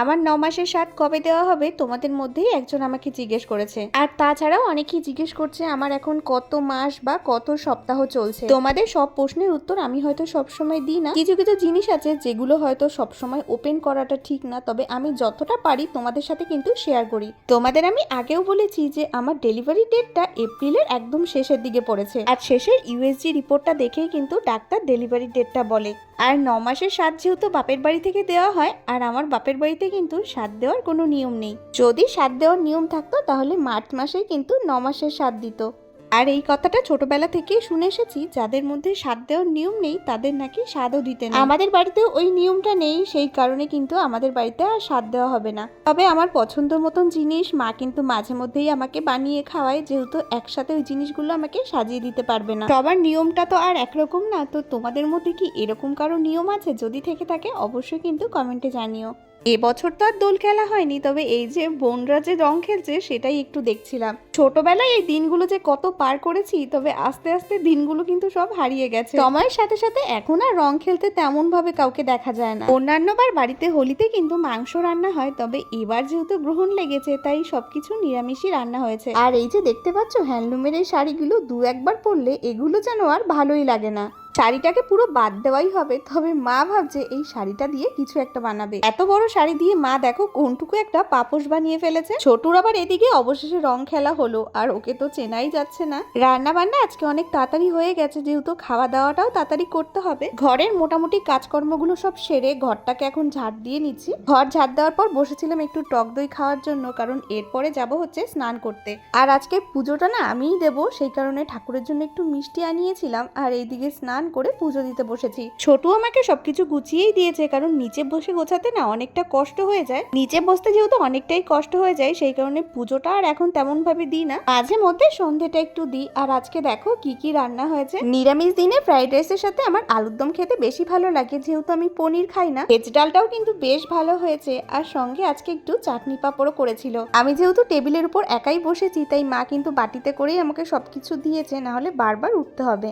আমার 9 মাসের স্বাদ কবে দেওয়া হবে তোমাদের মধ্যেই একজন আমাকে জিজ্ঞেস করেছে। আর তাছাড়াও অনেকেই জিজ্ঞেস করছে আমার এখন কত মাস বা কত সপ্তাহ চলছে। তোমাদের সব প্রশ্নের উত্তর আমি হয়তো সবসময় দিই না, কিছু কিছু জিনিস আছে যেগুলো হয়তো সবসময় ওপেন করাটা ঠিক না, তবে আমি যতটা পারি তোমাদের সাথে কিন্তু শেয়ার করি। তোমাদের আমি আগেও বলেছি যে আমার ডেলিভারি ডেটটা এপ্রিলের একদম শেষের দিকে পড়েছে, আর শেষের ইউএসজি রিপোর্টটা দেখেই কিন্তু ডাক্তার ডেলিভারি ডেটটা বলে। আর 9 মাসের স্বাদ যেহেতু বাপের বাড়ি থেকে দেওয়া হয়, আর আমার বাপের বাড়িতে কিন্তু স্বাদ দেওয়ার কোনো নিয়ম নেই। যদি স্বাদ দেওয়ার নিয়ম থাকতো তাহলে মার্চ মাসেই কিন্তু 9 মাসের স্বাদ দিত। আর এই কথাটা ছোটবেলা থেকেই শুনে এসেছি, যাদের মধ্যে স্বাদ দেওয়ার নিয়ম নেই তাদের নাকি স্বাদও দিতে নেই। আমাদের বাড়িতেও ওই নিয়মটা নেই, সেই কারণে কিন্তু আমাদের বাড়িতে আর স্বাদ দেওয়া হবে না। তবে আমার পছন্দের মতন জিনিস মা কিন্তু মাঝে মধ্যেই আমাকে বানিয়ে খাওয়ায়, যেহেতু একসাথে ওই জিনিসগুলো আমাকে সাজিয়ে দিতে পারবে না। সবার নিয়মটা তো আর একরকম না। তো তোমাদের মধ্যে কি এরকম কারো নিয়ম আছে? যদি থেকে থাকে অবশ্যই কিন্তু কমেন্টে জানিও। এবছর তো আর দোল খেলা হয়নি, তবে এই যে বোনরা যে রং খেলছে সেটাই একটু দেখছিলাম। ছোটবেলায় এই দিনগুলো যে কত পার করেছি, তবে আস্তে আস্তে দিনগুলো কিন্তু সব হারিয়ে গেছে। সময়ের সাথে সাথে এখন আর রং খেলতে তেমন ভাবে কাউকে দেখা যায় না। অন্যান্যবার বাড়িতে হোলিতে কিন্তু মাংস রান্না হয়, তবে এবার যেহেতু গ্রহণ লেগেছে তাই সবকিছু নিরামিষই রান্না হয়েছে। আর এই যে দেখতে পাচ্ছ হ্যান্ডলুমের এই শাড়িগুলো দু একবার পরলে এগুলো যেন আর ভালোই লাগে না। শাড়িটাকে পুরো বাদ দেওয়াই হবে। তবে মা ভাবছে এই শাড়িটা দিয়ে কিছু একটা বানাবে। এত বড় শাড়ি দিয়ে মা দেখো কোনটুকু একটা পাপোশ বানিয়ে ফেলেছে। ছোটুর আবার এদিকে অবশেষে রং খেলা হলো, আর ওকে তো চেনাই যাচ্ছে না। রান্না বান্না আজকে অনেক তাড়াতাড়ি হয়ে গেছে, যেহেতু খাওয়া দাওয়াটাও তাড়াতাড়ি করতে হবে। ঘরের মোটামুটি কাজকর্মগুলো সব সেরে ঘরটাকে এখন ঝাড় দিয়ে নিচ্ছি। ঘর ঝাড় দেওয়ার পর বসেছিলাম একটু টক দই খাওয়ার জন্য, কারণ এরপরে যাব হচ্ছে স্নান করতে। আর আজকে পুজোটা না আমিই দেবো, সেই কারণে ঠাকুরের জন্য একটু মিষ্টি আনিয়েছিলাম। আর এইদিকে স্নান করে পুজো দিতে বসেছি। ছোটু আমাকে সবকিছু গুছিয়েই দিয়েছে, কারণ নিচে বসে গোছাতে না অনেকটা কষ্ট হয়ে যায়। নিচে বসতে যেহেতু অনেকটাই কষ্ট হয়ে যায়, সেই কারণে পুজোটা আর এখন তেমন ভাবে দিই না, মাঝে মধ্যে সন্ধ্যেটা একটু দিই। আর আজকে দেখো কি কি রান্না হয়েছে। নিরামিষ দিনে ফ্রাইড রাইসের সাথে আমার আলুর দম খেতে বেশি ভালো লাগে, যেহেতু আমি পনির খাই না। ভেজ ডালটাও কিন্তু বেশ ভালো হয়েছে, আর সঙ্গে আজকে একটু চাটনি পাঁপড়ও করেছিল। আমি যেহেতু টেবিলের উপর একাই বসেছি, তাই মা কিন্তু বাটিতে করেই আমাকে সবকিছু দিয়েছে, না হলে বারবার উঠতে হবে।